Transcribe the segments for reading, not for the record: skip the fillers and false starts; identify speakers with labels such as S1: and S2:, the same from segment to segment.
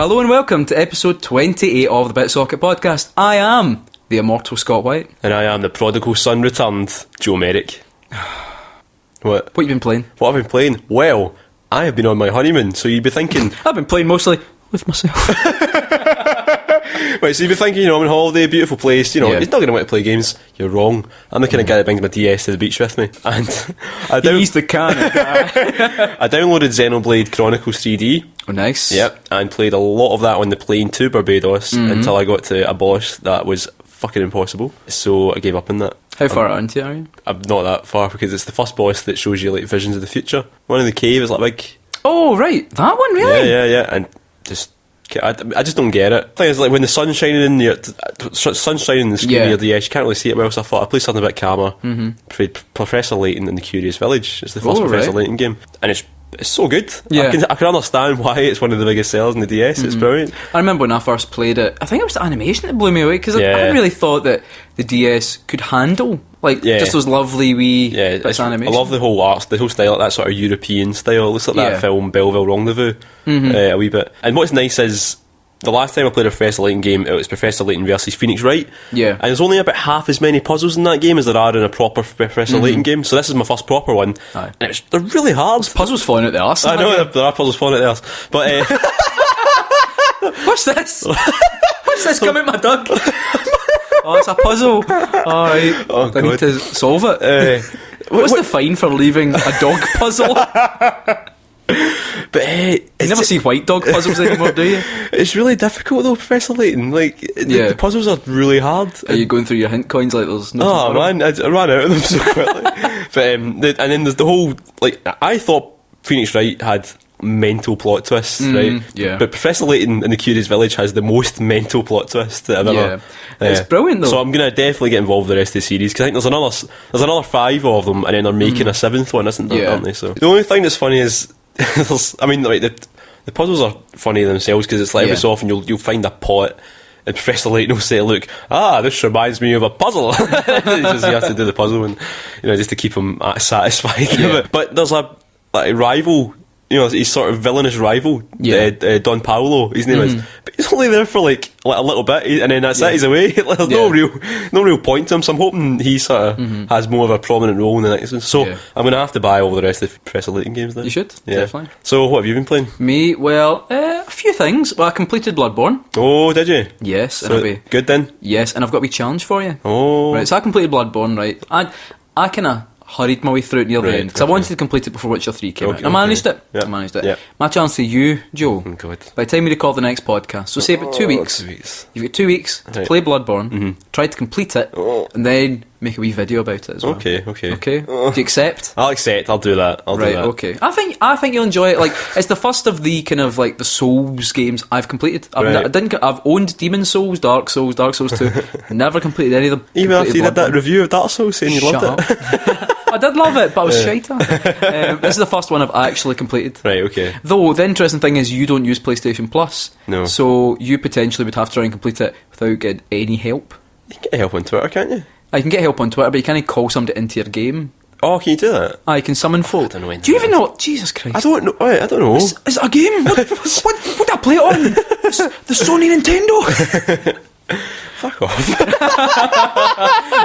S1: Hello and welcome to episode 28 of the BitSocket podcast. I am the immortal Scott White.
S2: And I am the prodigal son returned, Joe Merrick. What?
S1: What have you been playing?
S2: What have I been playing? Well, I have been on my honeymoon, so you'd be thinking...
S1: I've been playing mostly with myself.
S2: Right, so you'd be thinking, I'm on holiday, beautiful place,
S1: Yeah.
S2: he's not going to want to play games. You're wrong. I'm the kind of guy that brings my DS to the beach with me. And
S1: He's the Canon guy.
S2: I downloaded Xenoblade Chronicles 3D.
S1: Oh, nice.
S2: Yep, and played a lot of that on the plane to Barbados until I got to a boss that was fucking impossible. So I gave up on that.
S1: How far into are you?
S2: I'm not that far because it's the first boss that shows you like visions of the future. One in the cave is like big.
S1: Oh, right. That one, really?
S2: Yeah. And I just don't get it. The thing is, like when the sun's shining in the screen near the edge, you can't really see it well. So I thought I'd play something a bit calmer. Played Professor Layton in the Curious Village. It's the first Professor Layton game, and it's so good.
S1: Yeah.
S2: I can understand why it's one of the biggest sellers in the DS. It's brilliant.
S1: I remember when I first played it, I think it was the animation that blew me away, because I really thought that the DS could handle just those lovely wee bits of animation.
S2: I love the whole art, the whole style, like that sort of European style. It looks like that film Belleville Rendezvous a wee bit. And what's nice is the last time I played a Professor Layton game, it was Professor Layton versus Phoenix Wright.
S1: Yeah.
S2: And there's only about half as many puzzles in that game as there are in a proper Professor Layton game. So this is my first proper one.
S1: Aye.
S2: And they're really hard.
S1: Puzzles falling out the arse.
S2: I know, there are puzzles falling out the arse. But
S1: What's this? What's this? Come out my dog. Oh, it's a puzzle. Alright.
S2: Oh,
S1: I need to solve it. What's the fine for leaving a dog puzzle?
S2: But
S1: you never see white dog puzzles anymore, do you?
S2: It's really difficult though, Professor Layton. Like, the puzzles are really hard.
S1: Are you going through your hint coins like there's no
S2: Oh
S1: tomorrow?
S2: man, I ran out of them so quickly. But and then there's the whole, like, I thought Phoenix Wright had mental plot twists, right?
S1: Yeah.
S2: But Professor Layton in the Curious Village has the most mental plot twist that I've ever.
S1: It's brilliant though.
S2: So I'm gonna definitely get involved with the rest of the series, because I think there's another 5 of them, and then they're making a 7th one, isn't there? Aren't they? So the only thing that's funny is, the puzzles are funny themselves, because it's like every so often you'll find a pot. And Professor Layton will say, "Look, this reminds me of a puzzle." You have to do the puzzle, and just to keep him satisfied.
S1: Yeah.
S2: But there's a rival, his sort of villainous rival, Don Paolo. His name is, but he's only there for like a little bit, and then that's it. He's away. There's no real point to him. So I'm hoping he sort of has more of a prominent role in the next one. So I'm going to have to buy all the rest of the Professor Layton games then.
S1: You should, definitely.
S2: So what have you been playing?
S1: Me, well, a few things. Well, I completed Bloodborne.
S2: Oh, did you?
S1: Yes.
S2: So good then?
S1: Yes, and I've got a wee challenge for you.
S2: Oh.
S1: Right, so I completed Bloodborne, right? I kind of hurried my way through it near the end, because I wanted to complete it before Witcher 3 came out. I managed it.
S2: Yeah.
S1: I managed it.
S2: Yeah.
S1: My chance to you, Joe,
S2: God.
S1: by the time we record the next podcast, so say about 2 weeks.
S2: 2 weeks.
S1: You've got 2 weeks to play Bloodborne, try to complete it, and then make a wee video about it as well.
S2: Okay.
S1: Do you accept?
S2: I'll accept. I'll do that. I'll do that.
S1: Okay. I think you'll enjoy it. Like, it's the first of the kind of like the Souls games I've completed. I've owned Demon Souls, Dark Souls 2. Never completed any of them.
S2: Even after you did that review of Dark Souls saying you loved
S1: it. I did love it, but I was shite at it. This is the first one I've actually completed.
S2: Right, okay.
S1: Though, the interesting thing is you don't use PlayStation Plus.
S2: No.
S1: So you potentially would have to try and complete it without getting any help.
S2: You can get help on Twitter, can't you?
S1: I can get help on Twitter, but you can't call somebody into your game.
S2: Oh, can you do that?
S1: I can summon folk.
S2: I don't know.
S1: Do you even know? Jesus Christ!
S2: I don't know. I don't know.
S1: Is it a game? What did I play it on? The Sony Nintendo.
S2: Fuck off.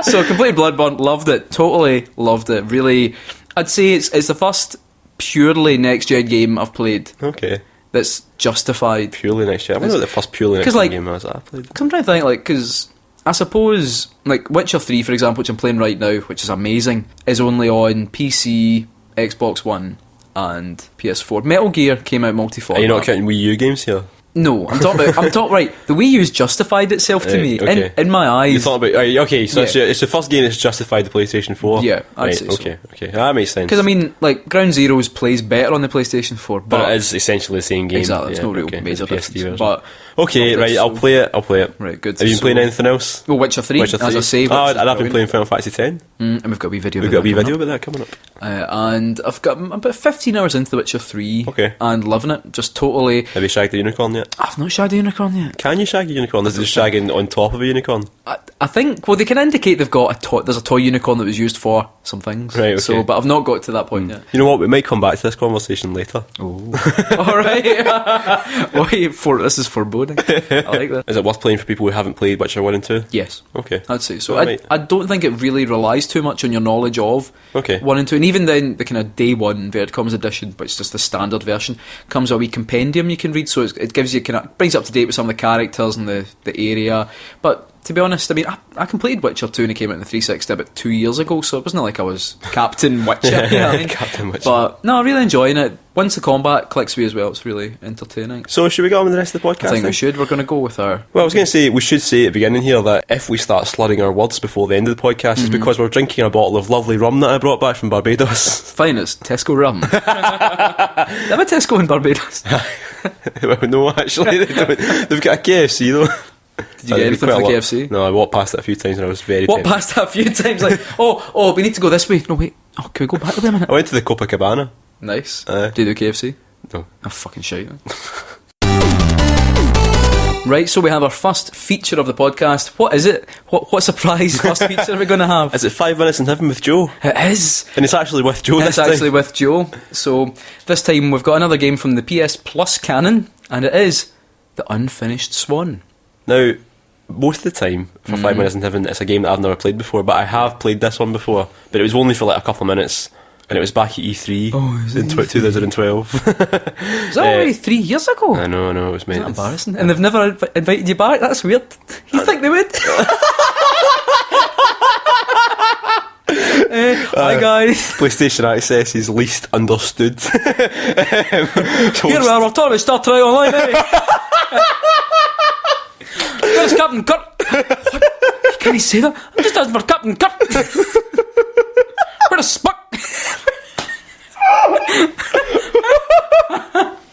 S1: So completed Bloodborne, loved it, totally loved it. Really, I'd say it's the first purely next gen game I've played.
S2: Okay.
S1: That's justified.
S2: Purely next gen. I wonder what the first purely next gen game was that I played.
S1: Cause I'm trying to think, because I suppose Witcher 3, for example, which I'm playing right now, which is amazing, is only on PC, Xbox One, and PS4. Metal Gear came out multi-format.
S2: Are you not counting Wii U games here?
S1: No, I'm talking right. The Wii U's justified itself to me in my eyes.
S2: You're talking about okay, so it's the first game that's justified the PlayStation 4.
S1: Yeah, I'd say so.
S2: Okay, that makes sense.
S1: Because Ground Zeroes plays better on the PlayStation 4,
S2: but it is essentially the same game.
S1: Exactly, there's no real major difference. But
S2: okay, right, I'll play it.
S1: Right, good.
S2: Have you been playing anything else?
S1: Well, Witcher 3, as I say.
S2: And I've been playing Final Fantasy 10.
S1: And we've got a wee video.
S2: About that coming up.
S1: And I've got about 15 hours into The Witcher 3.
S2: Okay.
S1: And loving it. Just totally.
S2: Have you shagged the unicorn yet?
S1: I've not shagged a unicorn yet.
S2: Can you shag a unicorn? Is it just shagging on top of a unicorn?
S1: I think, well, they can indicate they've got there's a toy unicorn that was used for some things.
S2: Right, okay.
S1: So, but I've not got to that point yet.
S2: You know what? We might come back to this conversation later.
S1: Oh. All right. Wait, this is foreboding. I like that.
S2: Is it worth playing for people who haven't played Witcher 1 and 2?
S1: Yes.
S2: Okay.
S1: I'd say so.
S2: Right.
S1: I don't think it really relies too much on your knowledge of
S2: Okay.
S1: 1 and 2. And even then, the kind of day 1 Inverted Commas edition, but it's just the standard version, comes a wee compendium you can read. So it gives you brings you up to date with some of the characters and the area. But to be honest, I mean, I completed Witcher 2 and it came out in the 360 about 2 years ago, so it wasn't like I was Captain Witcher. You know what I mean?
S2: Captain Witcher.
S1: But no, I'm really enjoying it. Once the combat clicks me as well, it's really entertaining.
S2: So should we get on with the rest of the podcast?
S1: I think
S2: then?
S1: we should. We're going to go with our...
S2: Well, I was going to say, we should say at the beginning here that if we start slurring our words before the end of the podcast, it's because we're drinking a bottle of lovely rum that I brought back from Barbados.
S1: Finest Tesco rum. They have a Tesco in Barbados.
S2: Well, no, actually, they don't. They've got a KFC though.
S1: Did you get anything from the KFC?
S2: No, I walked past it a few times and I was very
S1: Walked
S2: tempted.
S1: past that a few times, like, oh, we need to go this way. No, wait. Oh, can we go back there a minute?
S2: I went to the Copacabana.
S1: Nice.
S2: Aye.
S1: Do you do KFC?
S2: No.
S1: Oh, fucking shite. Right, so we have our first feature of the podcast. What is it? What surprise first feature are we going to have?
S2: Is it 5 Minutes in Heaven with Joe?
S1: It is.
S2: And it's actually with Joe
S1: It's
S2: this time.
S1: actually with Joe. So this time we've got another game from the PS Plus canon, and it is the Unfinished Swan.
S2: Now, most of the time, for 5 Minutes in Heaven, it's a game that I've never played before, but I have played this one before. But it was only for like a couple of minutes, and it was back at E3 in 2012.
S1: Is that already 3 years ago?
S2: I know, it was
S1: Isn't
S2: meant.
S1: that embarrassing? And they've never invited you back? That's weird. You think they would? Hi guys.
S2: PlayStation Access is least understood.
S1: Here we are, we're talking about Star Trek Online, eh? Where's Captain Kirk? What? Can he say that? I'm just asking for Captain Kirk. Where's Spock?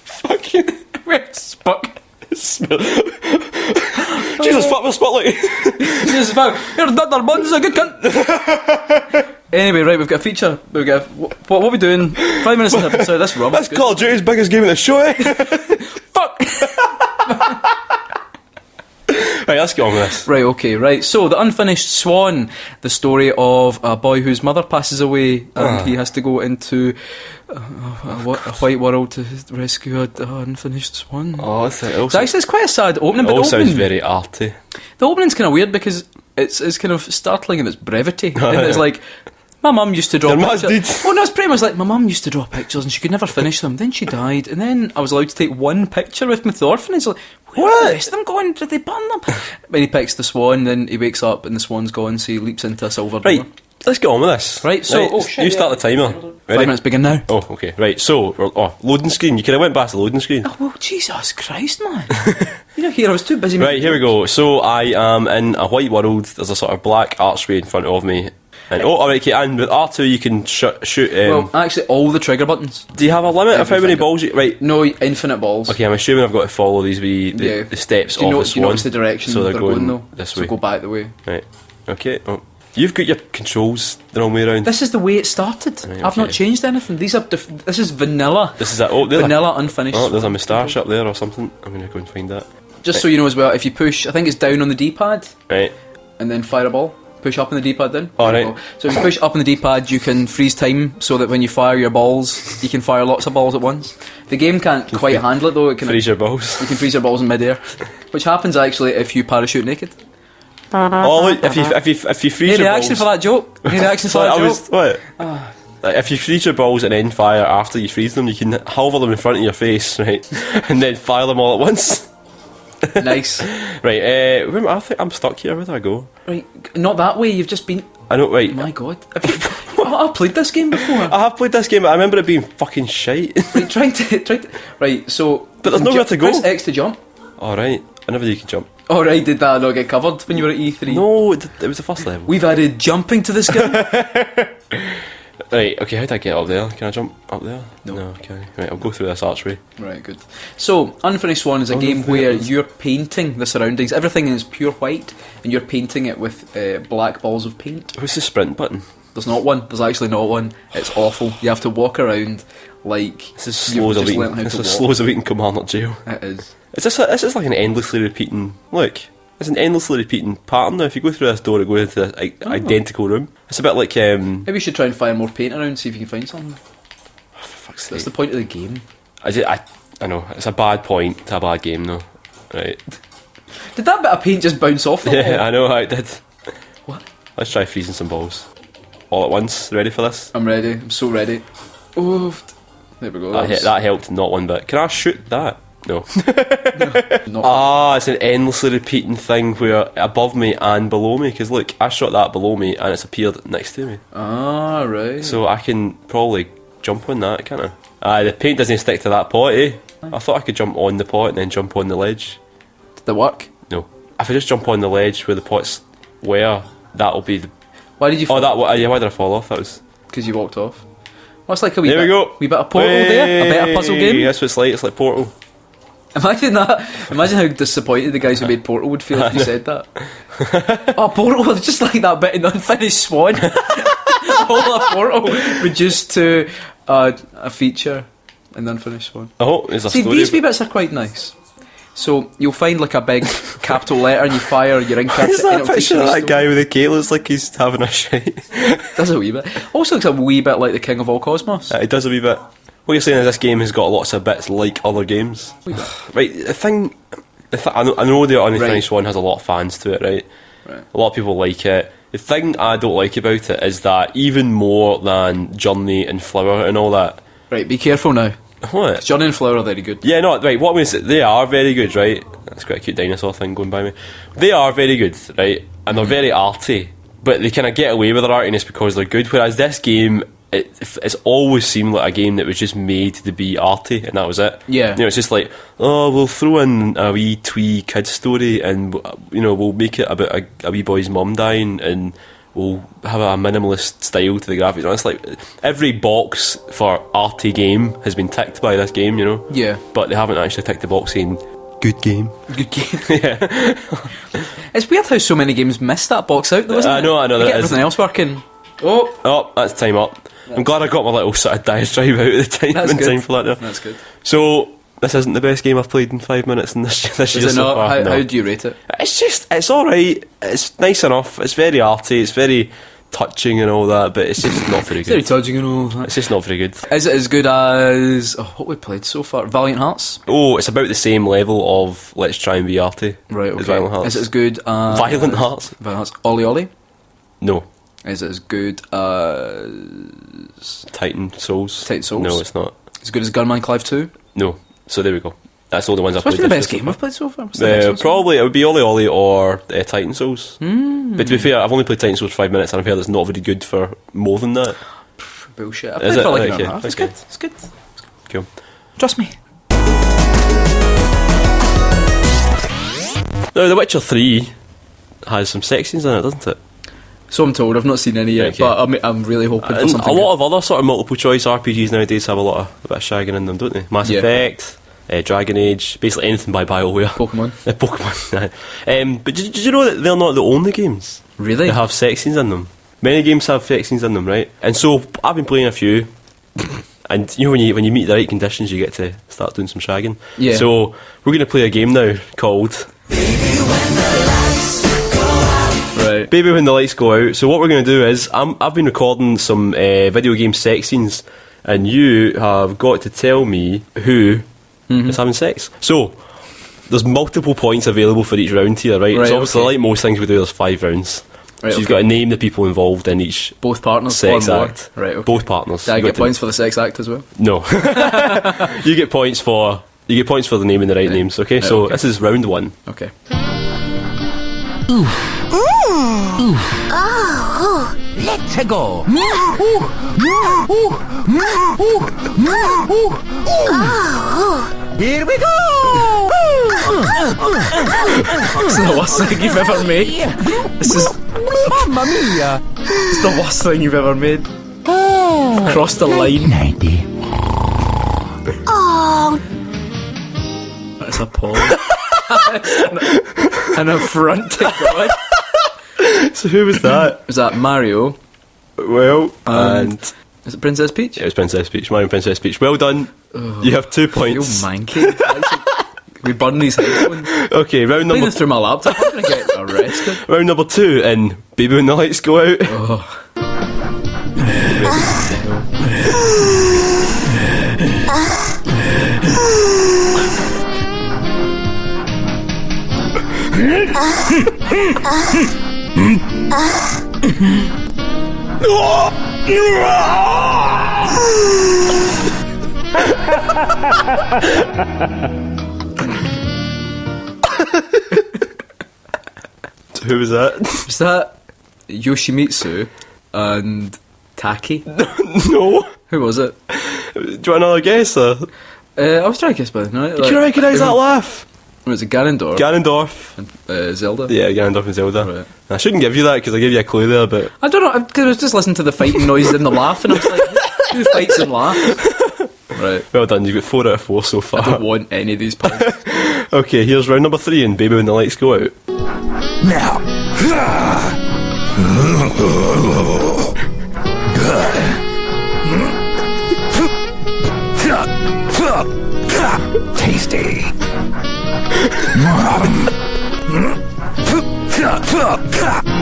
S2: Fucking
S1: Where's Spock?
S2: Jesus, fuck the spotlight.
S1: Jesus, fuck. You're Dr. Bond's a good cunt. Anyway, right, we've got a feature. We've got what are we doing? 5 minutes in the episode. That's wrong.
S2: That's Call of Duty's biggest game in the show, eh?
S1: Fuck.
S2: Right, let's get on with this.
S1: Right, okay, right. So, The Unfinished Swan, the story of a boy whose mother passes away and he has to go into a white world to rescue an unfinished swan.
S2: Oh,
S1: So actually, it's quite a sad opening,
S2: it
S1: but
S2: all
S1: the
S2: sounds
S1: opening,
S2: very arty.
S1: the opening's kind of weird because it's kind of startling in its brevity. And it's like, my mum used to draw
S2: Your mum
S1: pictures.
S2: did.
S1: Oh no, it's pretty much like my mum used to draw pictures and she could never finish them. Then she died, and then I was allowed to take one picture with me to the orphanage. Like, where are the rest of them going? Did they burn them? When he picks the swan, then he wakes up and the swan's gone, so he leaps into a silver door.
S2: Right, let's get on with this.
S1: Right, so oh shit,
S2: you start the timer.
S1: 5
S2: Ready?
S1: minutes begin now.
S2: Oh, okay. Right, so loading screen. You could have went past the loading screen.
S1: Oh well, Jesus Christ, man! You know, here I was too busy.
S2: Right, here we go. So I am in a white world. There's a sort of black archway in front of me. And alright, okay. And with R2, you can shoot.
S1: Well, actually, all the trigger buttons.
S2: Do you have a limit of how many
S1: Everything.
S2: balls you? Right.
S1: No, infinite balls.
S2: Okay, I'm assuming I've got to follow these the steps
S1: Do you
S2: of
S1: know,
S2: the
S1: do
S2: swan.
S1: you notice the direction
S2: so they're going
S1: though?
S2: this
S1: so
S2: way.
S1: go back the way.
S2: Right. Okay. Oh. You've got your controls the wrong way around.
S1: This is the way it started.
S2: Right,
S1: I've not
S2: okay.
S1: changed anything. These are this is vanilla.
S2: This is a there's
S1: Vanilla unfinished.
S2: Oh, there's a moustache up there or something. I'm gonna go and find that.
S1: Just so you know as well, if you push, I think it's down on the D-pad,
S2: Right.
S1: and then fire a ball. Push up on the D-pad then.
S2: Oh,
S1: Fire a
S2: right.
S1: ball. So if you push up on the D-pad, you can freeze time so that when you fire your balls, you can fire lots of balls at once. The game can't quite handle it though. It can
S2: Freeze your balls.
S1: You can freeze your balls in mid-air, which happens actually if you parachute naked.
S2: Oh, look, if you freeze
S1: Need
S2: your
S1: reaction
S2: balls.
S1: for that joke. Need reaction for
S2: Sorry,
S1: that
S2: I
S1: joke.
S2: was what? Like, if you freeze your balls and then fire after you freeze them, you can hover them in front of your face, right, and then fire them all at once.
S1: Nice.
S2: Right. I think I'm stuck here. Where do I go?
S1: Right, not that way. You've just been.
S2: I know. Right.
S1: My God, have you, I've played this game before.
S2: I have played this game, but I remember it being fucking shite.
S1: Right, try to. Right, so.
S2: But there's nowhere to go.
S1: Press X to jump.
S2: All right. I never knew you could jump.
S1: Oh right, did that not get covered when you were at E3?
S2: No, it was the first level.
S1: We've added jumping to this game.
S2: Right. Okay. How do I get up there? Can I jump up there?
S1: No.
S2: Okay. Right. I'll go through this archway.
S1: Right, good. So, Unfinished Swan is a game where you're painting the surroundings. Everything is pure white, and you're painting it with black balls of paint.
S2: What's the sprint button?
S1: There's not one. There's actually not one. It's awful. You have to walk around like
S2: This is slow as a
S1: just
S2: week.
S1: learnt how
S2: This
S1: to
S2: is
S1: walk.
S2: slow as a week in Commander Jail.
S1: It is.
S2: This is like an endlessly repeating. Look, It's an endlessly repeating pattern now. If you go through this door, it goes into this identical room. It's a bit like...
S1: Maybe we should try and fire more paint around and see if you can find something.
S2: For fuck's sake.
S1: That's the point of the game.
S2: I know, it's a bad point to a bad game though. Right.
S1: Did that bit of paint just bounce off the wall?
S2: Yeah, I know how it did.
S1: What?
S2: Let's try freezing some balls. All at once. Ready for this?
S1: I'm ready. I'm so ready. Oh, there we go.
S2: That helped not one bit. Can I shoot that? No.
S1: Not
S2: It's an endlessly repeating thing where above me and below me. Because look, I shot that below me and it's appeared next to me.
S1: Right.
S2: So I can probably jump on that, can't I? The paint doesn't stick to that pot, eh? I thought I could jump on the pot and then jump on the ledge.
S1: Did that work?
S2: No. If I just jump on the ledge where the pots were, that'll be the...
S1: Why did you fall?
S2: why did I fall off? That was...
S1: Because you walked off. Well, it's like a wee
S2: There we go.
S1: wee bit of Portal there. A bit of puzzle game.
S2: That's what it's like. It's like Portal.
S1: Imagine that. Imagine how disappointed the guys who made Portal would feel if you said that. Oh, Portal, it's just like that bit in Unfinished Swan. All a Portal reduced to a feature in the Unfinished Swan.
S2: Oh, there's a
S1: See,
S2: story.
S1: these wee bits are quite nice. So you'll find like a big capital letter and you fire your ink at
S2: Is
S1: it and
S2: that
S1: it'll
S2: picture
S1: teach you
S2: of
S1: the
S2: that
S1: story.
S2: guy with the cake looks like he's having a shite?
S1: Does a wee bit. Also looks a wee bit like the King of All Cosmos.
S2: It does a wee bit. What you're saying is this game has got lots of bits like other games. Right, I know the Unfinished One has a lot of fans to it, right? A lot of people like it. The thing I don't like about it is that even more than Journey and Flower and all that...
S1: Right, be careful now.
S2: What?
S1: Johnny and Flower are very good.
S2: Yeah, no, right, what I'm going to say, they are very good, right? That's quite a cute dinosaur thing going by me. They are very good, right? And they're very arty, but they kind of get away with their artiness because they're good, whereas this game, it's always seemed like a game that was just made to be arty, and that was it.
S1: Yeah.
S2: You know, it's just like, oh, we'll throw in a wee twee kid story, and, you know, we'll make it about a wee boy's mum dying, and we'll have a minimalist style to the graphics. You know, it's like every box for arty game has been ticked by this game, you know?
S1: Yeah.
S2: But they haven't actually ticked the box saying, good game.
S1: Good game.
S2: Yeah.
S1: It's weird how so many games miss that box out though, isn't it?
S2: I know,
S1: You
S2: that
S1: get
S2: is.
S1: everything else working.
S2: Oh, that's time up. I'm glad I got my little sort of diatribe out at the time.
S1: That's
S2: in
S1: good.
S2: time for that now.
S1: That's good.
S2: So, this isn't the best game I've played in 5 minutes in this year
S1: Is it
S2: so
S1: not?
S2: far. No.
S1: How do you rate it?
S2: It's alright. It's nice enough. It's very arty. It's very touching and all that, but it's just not very
S1: Very
S2: good.
S1: touching and all that.
S2: It's just not very good.
S1: Is it as good as what we played so far? Valiant Hearts?
S2: Oh, it's about the same level of let's try and be arty.
S1: Right, okay.
S2: As Violent Hearts.
S1: Is it as good as
S2: Violent Hearts?
S1: Violent Hearts. Ollie Ollie?
S2: No.
S1: Is it as good as
S2: Titan Souls?
S1: Titan Souls?
S2: No, it's not.
S1: as good as Gunman Clive 2?
S2: No. So there we go. That's all the ones I've
S1: What's
S2: played.
S1: been the best
S2: this
S1: game
S2: year
S1: we've played so far? What's
S2: so
S1: the
S2: far.
S1: next one so
S2: Probably it would be Ollie Ollie or Titan Souls.
S1: Hmm.
S2: But to be fair, I've only played Titan Souls for 5 minutes and I've heard it's not very good for more than that.
S1: far? Bullshit. I
S2: Is
S1: played
S2: it?
S1: for like an hour
S2: Okay,
S1: and a half. It's
S2: okay.
S1: good. It's good.
S2: Cool.
S1: Trust me.
S2: Now, The Witcher 3 has some sex scenes in it, doesn't it?
S1: So I'm told. I've not seen any yet,
S2: Okay.
S1: but I'm really hoping for
S2: And
S1: something.
S2: a lot of other sort of multiple choice RPGs nowadays have a bit of shagging in them, don't they? Mass
S1: Yeah.
S2: Effect, Dragon Age, basically anything by BioWare.
S1: Pokemon.
S2: Pokemon. But did you know that they're not the only games
S1: Really?
S2: that have sex scenes in them? Many games have sex scenes in them, right? And so I've been playing a few, and you know when you meet the right conditions, you get to start doing some shagging.
S1: Yeah.
S2: So we're going to play a game now called
S1: Right.
S2: Baby When the Lights Go Out. So what we're going to do is I've been recording some video game sex scenes, and you have got to tell me who is having sex. So there's multiple points available for each round here, right?
S1: Right,
S2: So obviously,
S1: okay.
S2: like most things we do, there's 5 rounds.
S1: Right,
S2: so you've
S1: okay.
S2: got to name the people involved in each
S1: Both partners
S2: sex
S1: or more?
S2: act.
S1: Right, okay.
S2: Both partners.
S1: Do I
S2: You've got
S1: get
S2: to-
S1: points for the sex act as well?
S2: No. You get points for the name and the right names. Okay,
S1: Right,
S2: so
S1: okay.
S2: this is round 1.
S1: Okay.
S3: Let's go. Here we go.
S1: This is the worst thing you've ever made. This is
S3: Mamma mia.
S1: it's the worst thing you've ever made. Crossed the line.
S3: Nighty.
S1: That's appalling. An affront to God.
S2: So who was that?
S1: Was that Mario?
S2: Well, and
S1: Is it Princess Peach?
S2: it was Princess Peach. Mario and Princess Peach. Well done. You have 2
S1: You
S2: points.
S1: manky. We burn these headphones.
S2: Okay, round
S1: Playing
S2: number
S1: this through my laptop, I'm going to get arrested.
S2: round number 2 in Baby When the Lights Go Out.
S1: Oh.
S2: Who was that?
S1: Was that Yoshimitsu and Taki?
S2: No.
S1: Who was it?
S2: Do you want another guess? Or?
S1: I was trying to guess by the night.
S2: Can you recognise that laugh?
S1: Was it Ganondorf
S2: Ganondorf.
S1: and Zelda?
S2: Yeah, Ganondorf and Zelda.
S1: Right.
S2: I shouldn't give you that because I gave you a clue there, but
S1: I don't know, because I was just listening to the fighting noise and the laugh, and I was like, who fights and laughs? Right.
S2: well done. You've got 4 out of 4 so
S1: I
S2: far.
S1: don't want any of these points.
S2: Okay, here's round number 3 in Baby When the Lights Go Out.
S3: Now. Good. Tasty.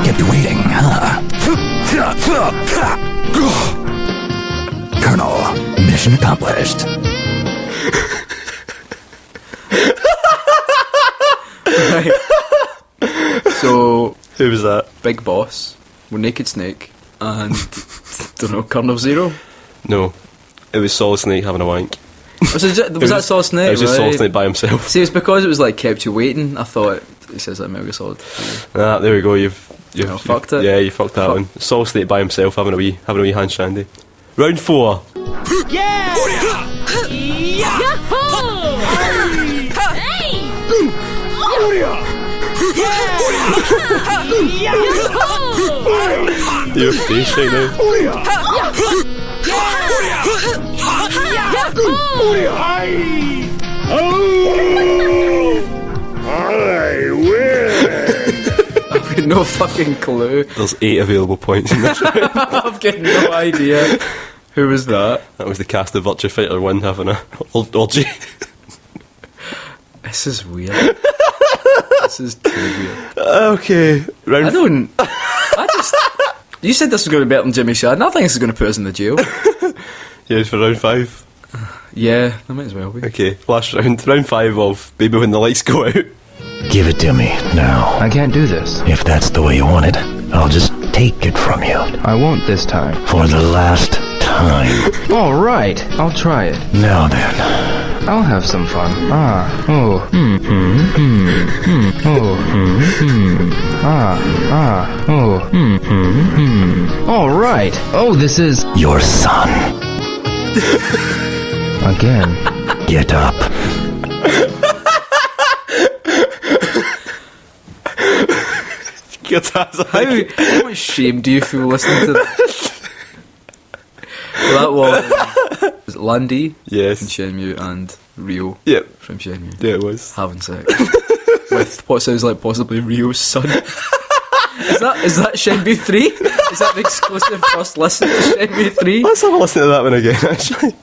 S3: Kept you waiting, huh? Colonel, mission accomplished.
S1: Right. So,
S2: Who was that?
S1: Big Boss, with Naked Snake, and, don't know, Colonel Zero?
S2: No. It was Solid Snake having a wank.
S1: Was that Solid Snake?
S2: It was just
S1: right?
S2: Solid Snake by himself.
S1: See, it's because it was like kept you waiting. I thought it says that Metal Gear Solid.
S2: Ah, there we go. You've
S1: fucked it.
S2: Yeah, you fucked that one. Solid Snake by himself having a wee hand shandy. Round 4.
S4: Yeah!
S2: Your face right now.
S1: I've got no fucking clue.
S2: There's 8 available points in this round.
S1: I've got no idea. Who was that?
S2: That was the cast of Virtua Fighter 1 having a orgy.
S1: This is weird. This is too weird.
S2: Okay, round
S1: You said this was going to be better than Jimmy Shad, and I think this is going to put us in the jail.
S2: Yeah, for round 5.
S1: Yeah, that might as well be.
S2: Okay, last round 5 of Baby When the Lights Go Out.
S5: Give it to me now.
S6: I can't do this.
S5: If that's the way you want it, I'll just take it from you.
S6: I won't this time.
S5: For the last time.
S6: All right, I'll try it.
S5: Now then.
S6: I'll have some fun. All right. Oh, this is
S5: Your son.
S6: again.
S5: Get up.
S1: How much shame do you feel listening to that? That was Landy
S2: Yes.
S1: from Shenmue and Rio
S2: Yep.
S1: from Shenmue
S2: Yeah, it was.
S1: having sex with what sounds like possibly Rio's son. Is that Shenmue 3? Is that the exclusive first listen to Shenmue 3?
S2: Let's have a listen to that one again, actually.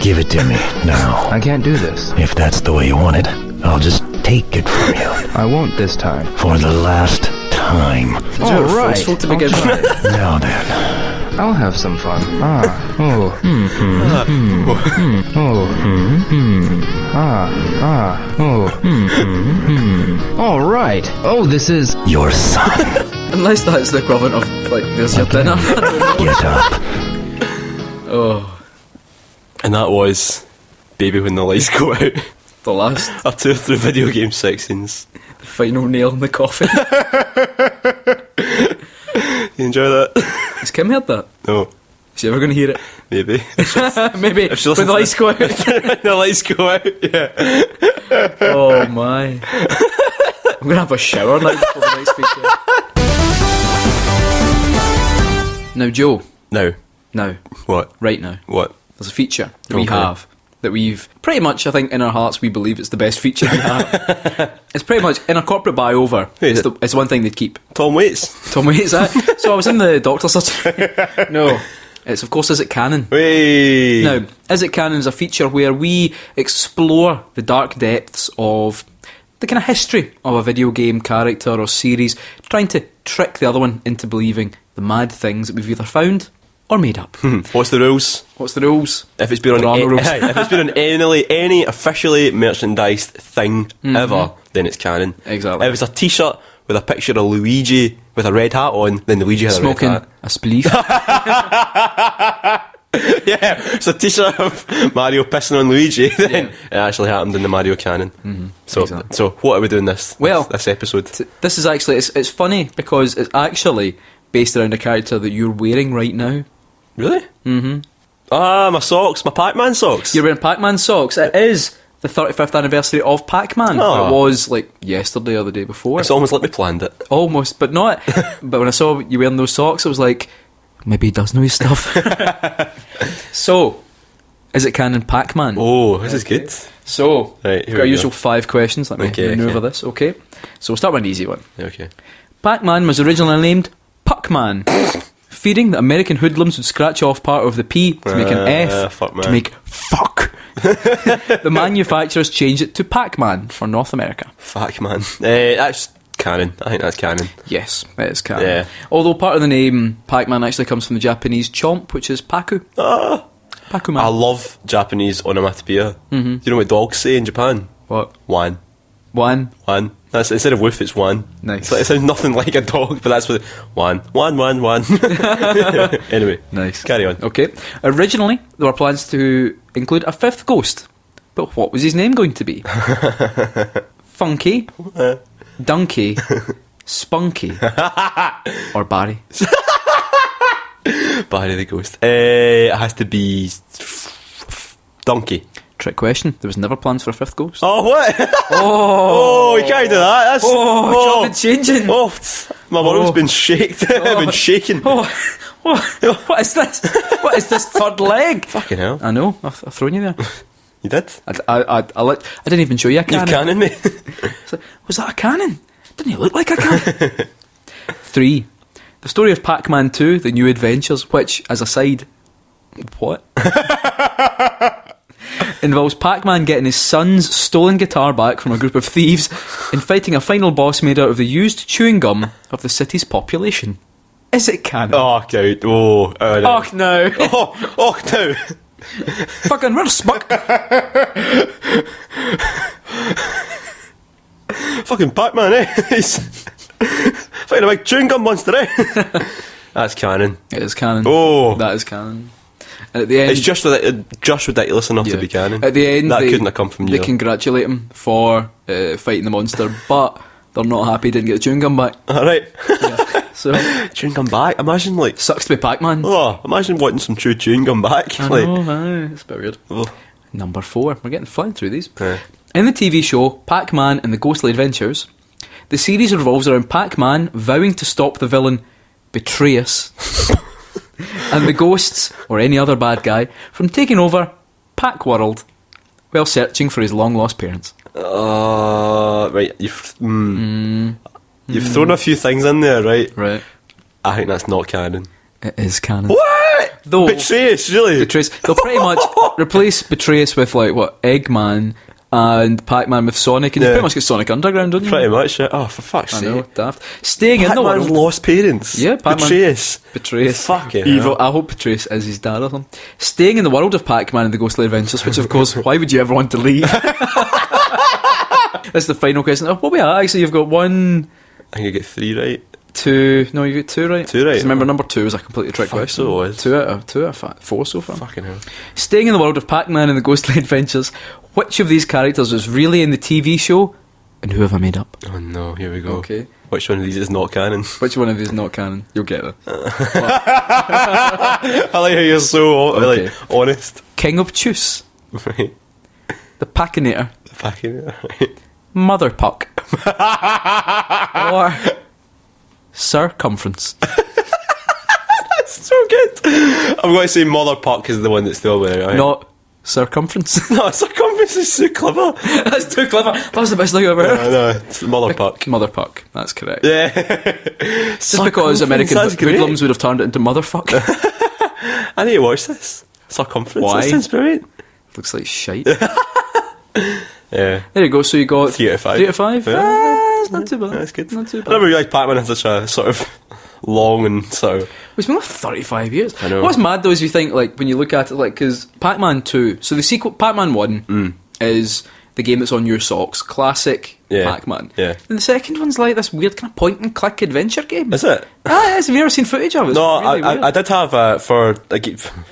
S5: Give it to me now.
S6: I can't do this.
S5: If that's the way you want it, I'll just take it from you.
S6: I won't this time.
S5: For the last time.
S6: All right.
S1: Forceful to
S6: I'll
S1: begin
S6: try
S1: with.
S6: it.
S5: Now then.
S6: I'll have some fun. All right. Oh, this is
S5: Your son.
S1: Unless that's the equivalent of, like, there's your dinner.
S5: Get up.
S1: Oh,
S2: And that was Baby When the Lights Go Out.
S1: the last,
S2: Our tour through video game sections.
S1: the final nail in the coffin.
S2: You enjoy that?
S1: Has Kim heard that?
S2: No.
S1: Is she ever going to hear it?
S2: Maybe.
S1: Maybe.
S2: If she
S1: When
S2: listens
S1: the lights go out.
S2: The lights go out, yeah.
S1: Oh my. I'm going to have a shower now before the next feature. Now, Joe. Now.
S2: What?
S1: Right now.
S2: What?
S1: There's a feature that we
S2: Okay.
S1: have that we've pretty much, I think, in our hearts, we believe it's the best feature we have. It's pretty much in our corporate buy over.
S2: Who is
S1: It's,
S2: it?
S1: it's one thing they'd keep.
S2: Tom Waits.
S1: Tom Waits, that. So I was in the doctor's surgery. No. It's, of course, Is It Canon?
S2: Hey.
S1: Now, Is It Canon is a feature where we explore the dark depths of the kind of history of a video game character or series, trying to trick the other one into believing the mad things that we've either found or made up.
S2: What's the rules?
S1: What's the rules?
S2: If it's been on
S1: There are no rules.
S2: if it's been on any officially merchandised thing ever, then it's canon.
S1: Exactly.
S2: If it's a T-shirt with a picture of Luigi with a red hat on, then Luigi has
S1: Smoking
S2: a red
S1: a spleef.
S2: hat. Yeah, it's a T-shirt of Mario pissing on Luigi. Then it actually happened in the Mario canon. So,
S1: Exactly.
S2: so what are we doing this episode?
S1: This is actually, it's funny because it's actually based around a character that you're wearing right now.
S2: Really? Mm-hmm. Ah, my socks, my Pac-Man socks.
S1: You're wearing Pac-Man socks. It is the 35th anniversary of Pac-Man.
S2: Oh.
S1: It was like yesterday or the day before.
S2: It's almost like we planned it.
S1: Almost, but not. But when I saw you wearing those socks, I was like, maybe he does know his stuff. So, Is It Canon Pac-Man?
S2: Oh, this is good.
S1: So,
S2: Right, here
S1: we've got
S2: we
S1: our
S2: go.
S1: usual 5 questions. Let me
S2: Okay,
S1: maneuver
S2: okay.
S1: this, okay? So we'll start with an easy one.
S2: Okay.
S1: Pac-Man was originally named Puck-Man, fearing that American hoodlums would scratch off part of the P to make an F
S2: fuck man.
S1: to make fuck. The manufacturers changed it to Pac-Man for North America.
S2: Fuck, man. That's canon. I think that's canon.
S1: Yes, it is canon.
S2: Yeah.
S1: Although part of the name Pac-Man actually comes from the Japanese chomp, which is Paku. Pac-Man.
S2: I love Japanese onomatopoeia. Mm-hmm. Do you know what dogs say in Japan?
S1: What?
S2: Wan.
S1: One.
S2: Wan. That's, instead of woof, it's wan.
S1: Nice.
S2: It sounds nothing like a dog, but that's what... Wan. Anyway.
S1: Nice.
S2: Carry on.
S1: Okay. Originally, there were plans to include a 5th ghost. But what was his name going to be? Funky, Donkey, Spunky, or Barry?
S2: Barry the Ghost. It has to be... Donkey.
S1: Trick question. There was never plans for a 5th ghost.
S2: Oh, what?
S1: Oh,
S2: you can't do that. That's...
S1: oh, chopping changing.
S2: Oh, my world's been shaken. been shaken.
S1: Oh, what is this? What is this third leg?
S2: Fucking hell.
S1: I know. I've thrown you there.
S2: You did?
S1: I didn't even show you a
S2: You've
S1: cannon.
S2: cannon me.
S1: So, was that a cannon? Didn't he look like a cannon? 3. The story of Pac-Man 2, The New Adventures, which, as a side, what? involves Pac-Man getting his son's stolen guitar back from a group of thieves and fighting a final boss made out of the used chewing gum of the city's population. Is it canon?
S2: Oh, God. Oh, no.
S1: Oh, no.
S2: Oh, no.
S1: Fucking we're smuck.
S2: Fucking Pac-Man, eh? He's fighting a big chewing gum monster, eh? That's canon.
S1: It is canon.
S2: Oh.
S1: That is canon. And at the end,
S2: It's just ridiculous enough to be canon.
S1: At the end,
S2: that
S1: they,
S2: couldn't have come from
S1: They
S2: you.
S1: congratulate him for fighting the monster, but they're not happy he didn't get the chewing gum back.
S2: Alright.
S1: So
S2: Chewing gum back? Imagine, like...
S1: sucks to be Pac-Man.
S2: imagine wanting some chewing gum back.
S1: I
S2: Like,
S1: know, aye, it's a bit weird.
S2: oh.
S1: Number 4. We're getting flying through these.
S2: Yeah.
S1: In the TV show Pac-Man and the Ghostly Adventures, the series revolves around Pac-Man vowing to stop the villain Betrayus and the ghosts, or any other bad guy, from taking over Pac-World while searching for his long-lost parents.
S2: Right, you've thrown a few things in there, right?
S1: Right.
S2: I think that's not canon.
S1: It is canon.
S2: What?
S1: Though
S2: Betrayus, really?
S1: Betrayus, they'll pretty much replace Betrayus with, like, what, Eggman and Pac-Man with Sonic, and you
S2: Yeah.
S1: pretty much get Sonic Underground, don't you?
S2: Pretty much, yeah. Oh, for fuck's
S1: I
S2: sake.
S1: know, daft. Staying in the
S2: Pac-Man's
S1: world.
S2: lost parents.
S1: Yeah, Pac-Man.
S2: Betrayus.
S1: Betrayus.
S2: Fucking
S1: evil.
S2: hell.
S1: I hope Betrayus is his dad or something. Staying in the world of Pac-Man and the Ghostly Adventures, which of course, why would you ever want to leave? That's the final question. Oh, what we are actually, you've got 1,
S2: I think I get 3 right.
S1: 2. No, you got 2 right.
S2: 2 right.
S1: 'Cause remember, number 2 was a completely trick
S2: Fuck,
S1: question.
S2: so it was.
S1: 2 out of 4 so far.
S2: Fucking hell.
S1: Staying in the world of Pac-Man and the Ghostly Adventures, which of these characters was really in the TV show, and who have I made up?
S2: Oh no, here we go.
S1: Okay.
S2: Which one of these is not canon?
S1: Which one of these is not canon? You'll get it.
S2: I like how you're so
S1: Okay.
S2: like honest.
S1: King of Choose,
S2: Right.
S1: the Packinator,
S2: Fucking right.
S1: Mother Puck, or Circumference.
S2: So good. I'm going to say Mother Puck is the one that's still there, right?
S1: Not Circumference.
S2: No, Circumference is so clever.
S1: That's too clever. That was the best thing I've ever heard.
S2: No, it's Mother Puck.
S1: Mother Puck. That's correct.
S2: Yeah.
S1: Just because American
S2: That's great.
S1: hoodlums would have turned it into Motherfuck.
S2: I need to watch this. Circumference.
S1: Why?
S2: That sounds brilliant.
S1: Looks like shite.
S2: Yeah.
S1: There you go. So you got
S2: 3 out of 5.
S1: 3 out of 5.
S2: Yeah.
S1: It's not too bad.
S2: That's good.
S1: Not too bad.
S2: I never realised Pac-Man had such a sort of long and sort of...
S1: It's been like 35 years.
S2: I know.
S1: What's mad though is you think, like, when you look at it, like, because Pac-Man 2, so the sequel, Pac-Man 1 is the game that's on your socks, classic Pac-Man.
S2: Yeah.
S1: And the second one's like this weird kind of point and click adventure game.
S2: Is it?
S1: Yes, have you ever seen footage of it? It's
S2: No,
S1: really weird.
S2: I did have for